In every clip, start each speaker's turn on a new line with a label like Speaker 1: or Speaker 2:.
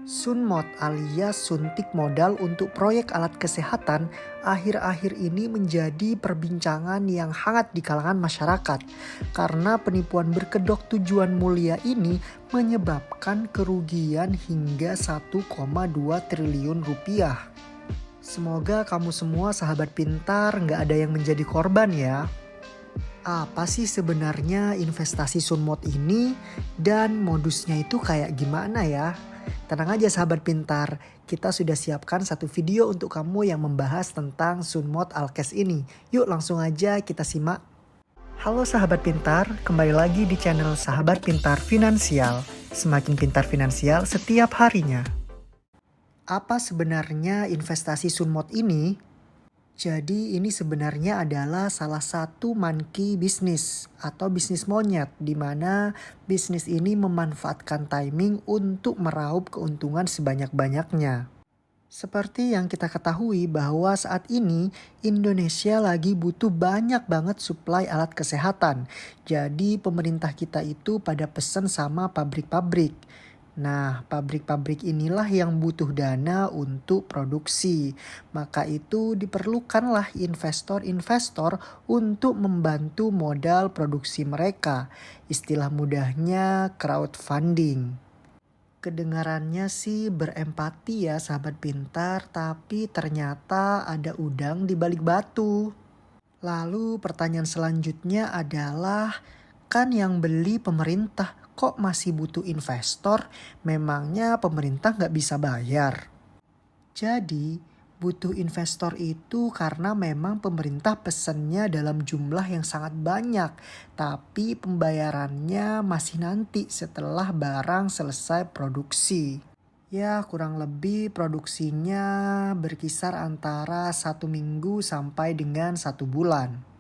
Speaker 1: Sunmod alias suntik modal untuk proyek alat kesehatan akhir-akhir ini menjadi perbincangan yang hangat di kalangan masyarakat karena penipuan berkedok tujuan mulia ini menyebabkan kerugian hingga 1,2 triliun rupiah. Semoga kamu semua sahabat pintar nggak ada yang menjadi korban ya. Apa sih sebenarnya investasi Sunmod ini dan modusnya itu kayak gimana ya? Tenang aja sahabat pintar, kita sudah siapkan satu video untuk kamu yang membahas tentang Sunmod Alkes ini. Yuk langsung aja kita simak. Halo sahabat pintar, kembali lagi di channel Sahabat Pintar Finansial. Semakin pintar finansial setiap harinya. Apa sebenarnya investasi Sunmod ini? Jadi ini sebenarnya adalah salah satu monkey bisnis atau bisnis monyet di mana bisnis ini memanfaatkan timing untuk meraup keuntungan sebanyak-banyaknya. Seperti yang kita ketahui bahwa saat ini Indonesia lagi butuh banyak banget suplai alat kesehatan. Jadi pemerintah kita itu pada pesan sama pabrik-pabrik. Nah, pabrik-pabrik inilah yang butuh dana untuk produksi. Maka itu diperlukanlah investor-investor untuk membantu modal produksi mereka. Istilah mudahnya crowdfunding. Kedengarannya sih berempati ya sahabat pintar, tapi ternyata ada udang di balik batu. Lalu pertanyaan selanjutnya adalah, kan yang beli pemerintah, kok masih butuh investor? Memangnya pemerintah nggak bisa bayar? Jadi butuh investor itu karena memang pemerintah pesannya dalam jumlah yang sangat banyak. Tapi pembayarannya masih nanti setelah barang selesai produksi. Ya kurang lebih produksinya berkisar antara 1 minggu sampai dengan 1 bulan.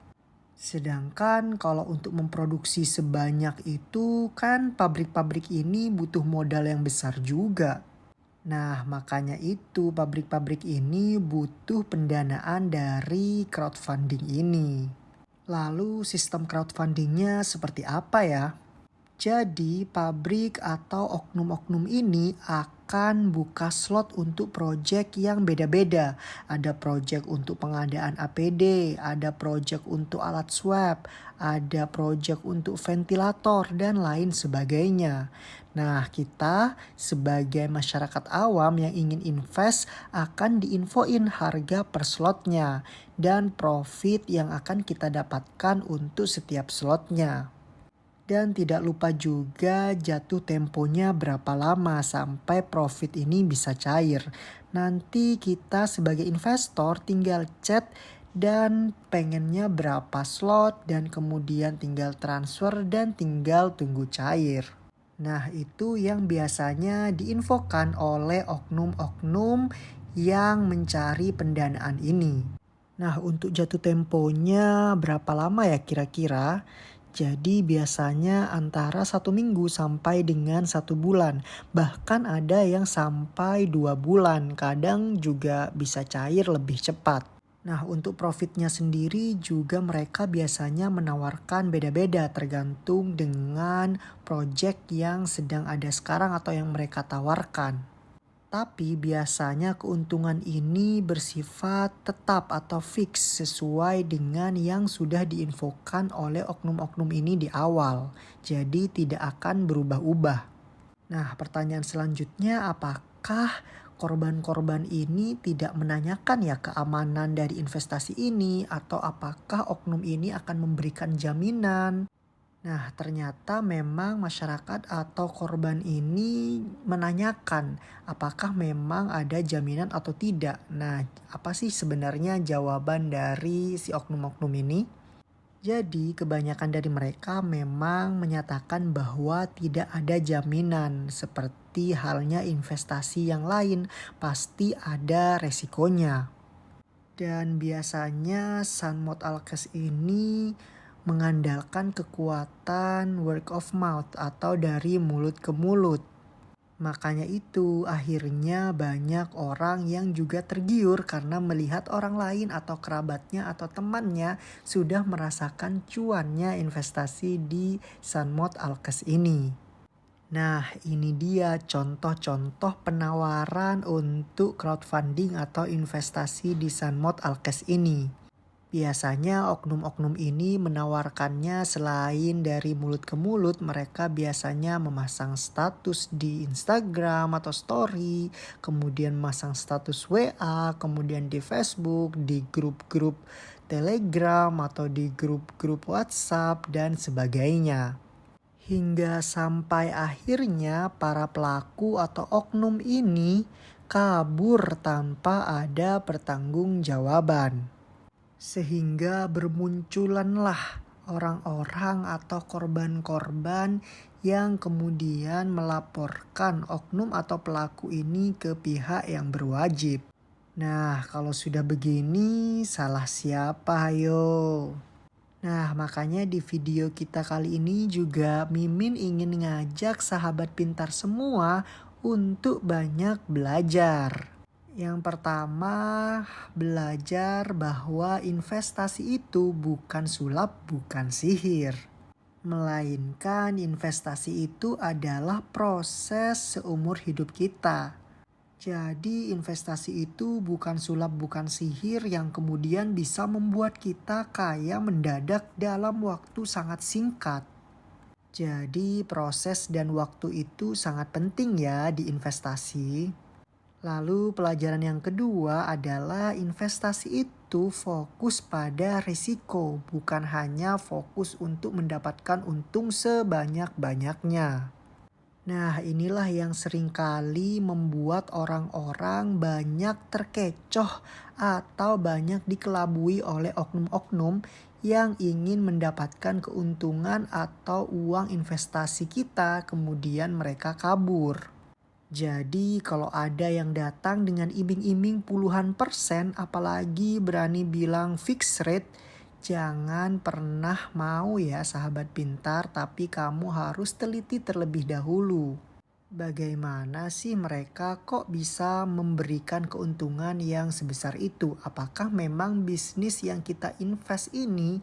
Speaker 1: Sedangkan kalau untuk memproduksi sebanyak itu kan pabrik-pabrik ini butuh modal yang besar juga. Nah makanya itu pabrik-pabrik ini butuh pendanaan dari crowdfunding ini. Lalu sistem crowdfundingnya seperti apa ya? Jadi pabrik atau oknum-oknum ini akan buka slot untuk proyek yang beda-beda. Ada proyek untuk pengadaan APD, ada proyek untuk alat swab, ada proyek untuk ventilator dan lain sebagainya. Nah kita sebagai masyarakat awam yang ingin invest akan diinfoin harga per slotnya dan profit yang akan kita dapatkan untuk setiap slotnya. Dan tidak lupa juga jatuh temponya berapa lama sampai profit ini bisa cair. Nanti kita sebagai investor tinggal chat dan pengennya berapa slot dan kemudian tinggal transfer dan tinggal tunggu cair. Nah itu yang biasanya diinfokan oleh oknum-oknum yang mencari pendanaan ini. Nah untuk jatuh temponya berapa lama ya kira-kira? Jadi biasanya antara 1 minggu sampai dengan 1 bulan. Bahkan ada yang sampai 2 bulan. Kadang juga bisa cair lebih cepat. Nah untuk profitnya sendiri juga mereka biasanya menawarkan beda-beda tergantung dengan project yang sedang ada sekarang atau yang mereka tawarkan. Tapi biasanya keuntungan ini bersifat tetap atau fix sesuai dengan yang sudah diinfokan oleh oknum-oknum ini di awal. Jadi tidak akan berubah-ubah. Nah pertanyaan selanjutnya, apakah korban-korban ini tidak menanyakan ya keamanan dari investasi ini? Atau apakah oknum ini akan memberikan jaminan? Nah, ternyata memang masyarakat atau korban ini menanyakan apakah memang ada jaminan atau tidak. Nah, apa sih sebenarnya jawaban dari si oknum-oknum ini? Jadi, kebanyakan dari mereka memang menyatakan bahwa tidak ada jaminan. Seperti halnya investasi yang lain, pasti ada resikonya. Dan biasanya Sunmod Alkes ini mengandalkan kekuatan word of mouth atau dari mulut ke mulut. Makanya itu akhirnya banyak orang yang juga tergiur karena melihat orang lain atau kerabatnya atau temannya sudah merasakan cuannya investasi di Sunmod Alkes ini. Nah, ini dia contoh-contoh penawaran untuk crowdfunding atau investasi di Sunmode Alkes ini. Biasanya oknum-oknum ini menawarkannya selain dari mulut ke mulut, mereka biasanya memasang status di Instagram atau story, kemudian memasang status WA, kemudian di Facebook, di grup-grup Telegram atau di grup-grup WhatsApp dan sebagainya. Hingga sampai akhirnya para pelaku atau oknum ini kabur tanpa ada pertanggungjawaban. Sehingga bermunculanlah orang-orang atau korban-korban yang kemudian melaporkan oknum atau pelaku ini ke pihak yang berwajib. Nah, kalau sudah begini, salah siapa ayo? Nah, makanya di video kita kali ini juga Mimin ingin ngajak sahabat pintar semua untuk banyak belajar. Yang pertama, belajar bahwa investasi itu bukan sulap, bukan sihir. Melainkan investasi itu adalah proses seumur hidup kita. Jadi investasi itu bukan sulap, bukan sihir yang kemudian bisa membuat kita kaya mendadak dalam waktu sangat singkat. Jadi proses dan waktu itu sangat penting ya di investasi. Lalu pelajaran yang kedua adalah investasi itu fokus pada risiko, bukan hanya fokus untuk mendapatkan untung sebanyak-banyaknya. Nah, inilah yang seringkali membuat orang-orang banyak terkecoh atau banyak dikelabui oleh oknum-oknum yang ingin mendapatkan keuntungan atau uang investasi kita, kemudian mereka kabur. Jadi kalau ada yang datang dengan iming-iming puluhan persen, apalagi berani bilang fixed rate, jangan pernah mau ya sahabat pintar, tapi kamu harus teliti terlebih dahulu. Bagaimana sih mereka kok bisa memberikan keuntungan yang sebesar itu? Apakah memang bisnis yang kita invest ini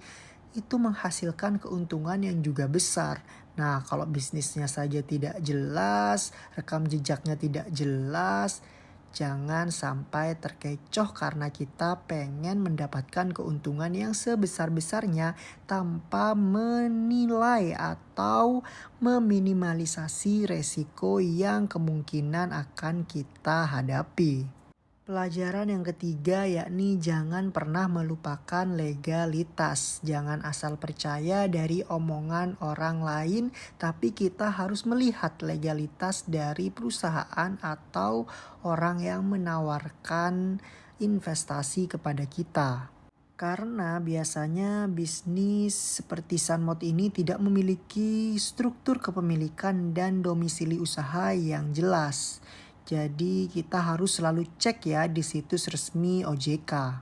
Speaker 1: itu menghasilkan keuntungan yang juga besar? Nah, kalau bisnisnya saja tidak jelas, rekam jejaknya tidak jelas, jangan sampai terkecoh karena kita pengen mendapatkan keuntungan yang sebesar-besarnya tanpa menilai atau meminimalisasi resiko yang kemungkinan akan kita hadapi. Pelajaran yang ketiga yakni jangan pernah melupakan legalitas. Jangan asal percaya dari omongan orang lain, tapi kita harus melihat legalitas dari perusahaan atau orang yang menawarkan investasi kepada kita. Karena biasanya bisnis seperti Sunmode ini tidak memiliki struktur kepemilikan dan domisili usaha yang jelas. Jadi kita harus selalu cek ya di situs resmi OJK.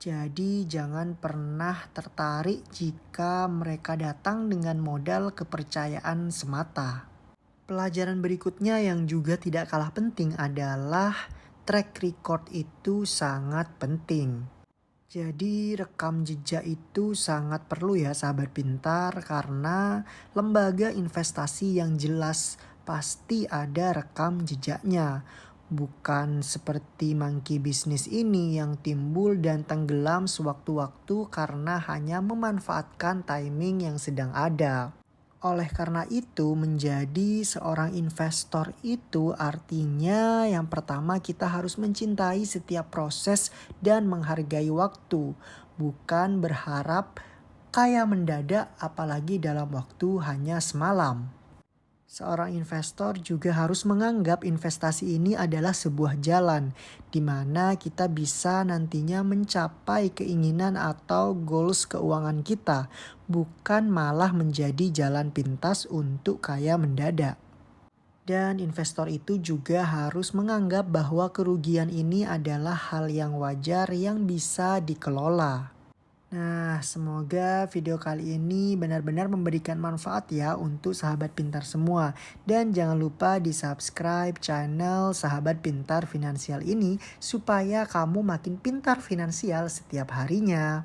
Speaker 1: Jadi jangan pernah tertarik jika mereka datang dengan modal kepercayaan semata. Pelajaran berikutnya yang juga tidak kalah penting adalah track record itu sangat penting. Jadi rekam jejak itu sangat perlu ya sahabat pintar, karena lembaga investasi yang jelas pasti ada rekam jejaknya. Bukan seperti monkey bisnis ini yang timbul dan tenggelam sewaktu-waktu karena hanya memanfaatkan timing yang sedang ada. Oleh karena itu, menjadi seorang investor itu artinya yang pertama kita harus mencintai setiap proses dan menghargai waktu. Bukan berharap kaya mendadak apalagi dalam waktu hanya semalam. Seorang investor juga harus menganggap investasi ini adalah sebuah jalan di mana kita bisa nantinya mencapai keinginan atau goals keuangan kita, bukan malah menjadi jalan pintas untuk kaya mendadak. Dan investor itu juga harus menganggap bahwa kerugian ini adalah hal yang wajar yang bisa dikelola. Nah, semoga video kali ini benar-benar memberikan manfaat ya untuk sahabat pintar semua. Dan jangan lupa di subscribe channel Sahabat Pintar Finansial ini supaya kamu makin pintar finansial setiap harinya.